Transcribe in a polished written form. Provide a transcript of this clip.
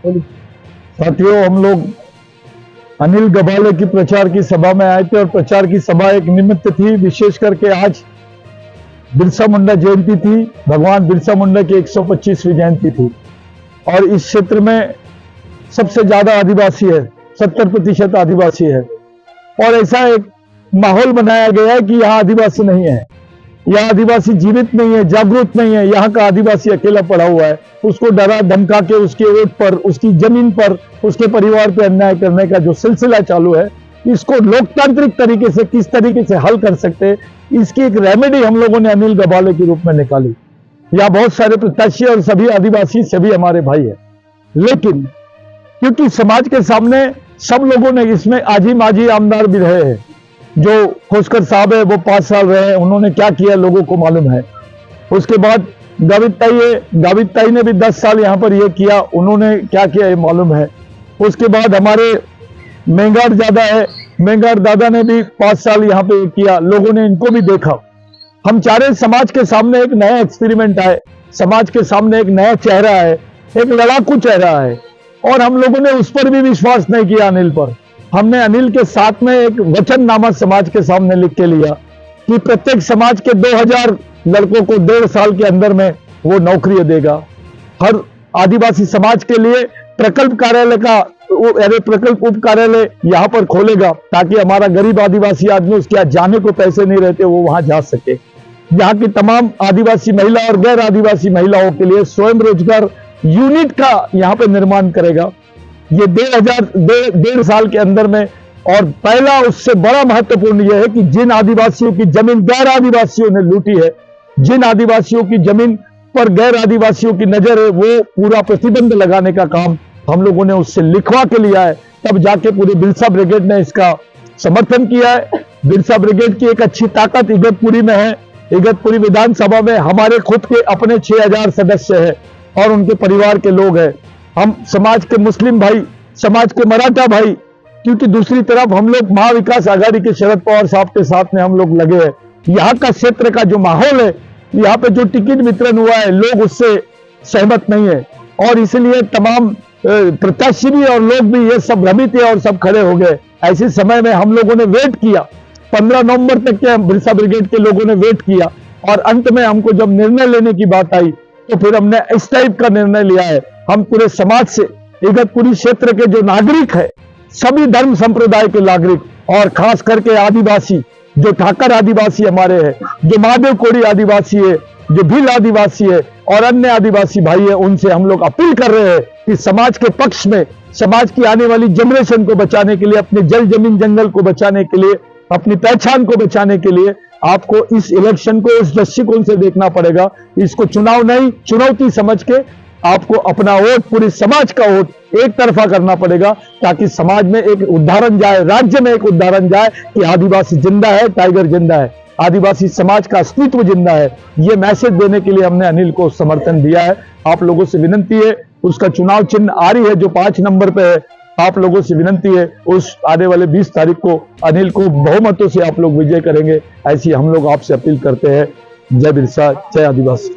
साथियों, हम लोग अनिल गभाले की प्रचार की सभा में आए थे और प्रचार की सभा एक निमित्त थी। विशेष करके आज बिरसा मुंडा जयंती थी, भगवान बिरसा मुंडा की 125वीं जयंती थी और इस क्षेत्र में सबसे ज्यादा आदिवासी है, 70% आदिवासी है और ऐसा एक माहौल बनाया गया है कि यहाँ आदिवासी नहीं है, यहाँ आदिवासी जीवित नहीं है, जागरूक नहीं है। यहाँ का आदिवासी अकेला पड़ा हुआ है। उसको डरा धमका के उसके वोट पर, उसकी जमीन पर, उसके परिवार पे अन्याय करने का जो सिलसिला चालू है, इसको लोकतांत्रिक तरीके से किस तरीके से हल कर सकते हैं, इसकी एक रेमेडी हम लोगों ने अनिल गभाले के रूप में निकाली। यहाँ बहुत सारे प्रत्याशी और सभी आदिवासी सभी हमारे भाई है, लेकिन क्योंकि समाज के सामने सब लोगों ने इसमें आजी माजी आमदार भी रहे हैं। जो खोसकर साहब है वो 5 साल रहे, उन्होंने क्या किया लोगों को मालूम है। उसके बाद गावित ताई ने भी 10 साल यहाँ पर ये किया, उन्होंने क्या किया ये मालूम है। उसके बाद हमारे मेंगार दादा है, मेंगार दादा ने भी 5 साल यहाँ पे किया, लोगों ने इनको भी देखा। हम चाह रहे समाज के सामने एक नया एक्सपेरिमेंट आए, समाज के सामने एक नया चेहरा है, एक लड़ाकू चेहरा है और हम लोगों ने उस पर भी विश्वास नहीं किया अनिल पर। हमने अनिल के साथ में एक वचननामा समाज के सामने लिख के लिया कि प्रत्येक समाज के 2000 लड़कों को 1.5 साल के अंदर में वो नौकरी देगा। हर आदिवासी समाज के लिए प्रकल्प कार्यालय का प्रकल्प उप कार्यालय यहाँ पर खोलेगा ताकि हमारा गरीब आदिवासी आदमी, उसके यहाँ जाने को पैसे नहीं रहते, वो वहां जा सके। यहाँ की तमाम आदिवासी महिला और गैर आदिवासी महिलाओं के लिए स्वयं रोजगार यूनिट का यहाँ पे निर्माण करेगा। ये 1.5 साल के अंदर में। और पहला उससे बड़ा महत्वपूर्ण यह है कि जिन आदिवासियों की जमीन गैर आदिवासियों ने लूटी है, जिन आदिवासियों की जमीन पर गैर आदिवासियों की नजर है, वो पूरा प्रतिबंध लगाने का काम हम लोगों ने उससे लिखवा के लिया है। तब जाके पूरी बिरसा ब्रिगेड ने इसका समर्थन किया है। बिरसा ब्रिगेड की एक अच्छी ताकत इगतपुरी में है। इगतपुरी विधानसभा में हमारे खुद के अपने 6000 सदस्य है और उनके परिवार के लोग हैं। हम समाज के मुस्लिम भाई, समाज के मराठा भाई, क्योंकि दूसरी तरफ हम लोग महाविकास आघाड़ी के शरद पवार साहब के साथ में हम लोग लगे हैं। यहाँ का क्षेत्र का जो माहौल है, यहाँ पे जो टिकट वितरण हुआ है, लोग उससे सहमत नहीं है और इसलिए तमाम प्रत्याशी भी और लोग भी ये सब भ्रमित है और सब खड़े हो गए। ऐसे समय में हम लोगों ने वेट किया, 15 नवंबर तक के बिरसा ब्रिगेड के लोगों ने वेट किया और अंत में हमको जब निर्णय लेने की बात आई तो फिर हमने इस टाइप का निर्णय लिया है। हम पूरे समाज से, इगतपुरी क्षेत्र के जो नागरिक है, सभी धर्म संप्रदाय के नागरिक और खास करके आदिवासी, जो ठाकर आदिवासी हमारे हैं, जो महादेव कोड़ी आदिवासी है, जो भील आदिवासी है और अन्य आदिवासी भाई है, उनसे हम लोग अपील कर रहे हैं कि समाज के पक्ष में, समाज की आने वाली जनरेशन को बचाने के लिए, अपने जल जमीन जंगल को बचाने के लिए, अपनी पहचान को बचाने के लिए आपको इस इलेक्शन को इस दृष्टिकोण से देखना पड़ेगा। इसको चुनाव नहीं, चुनौती समझ के आपको अपना वोट, पूरी समाज का वोट एक तरफा करना पड़ेगा ताकि समाज में एक उदाहरण जाए, राज्य में एक उदाहरण जाए कि आदिवासी जिंदा है, टाइगर जिंदा है, आदिवासी समाज का अस्तित्व जिंदा है। ये मैसेज देने के लिए हमने अनिल को समर्थन दिया है। आप लोगों से विनंती है, उसका चुनाव चिन्ह आ रही है जो 5 नंबर पे है, आप लोगों से विनंती है उस आने वाले 20 तारीख को अनिल को बहुमतों से आप लोग विजय करेंगे, ऐसी हम लोग आपसे अपील करते हैं। जय बिरसा, जय आदिवासी।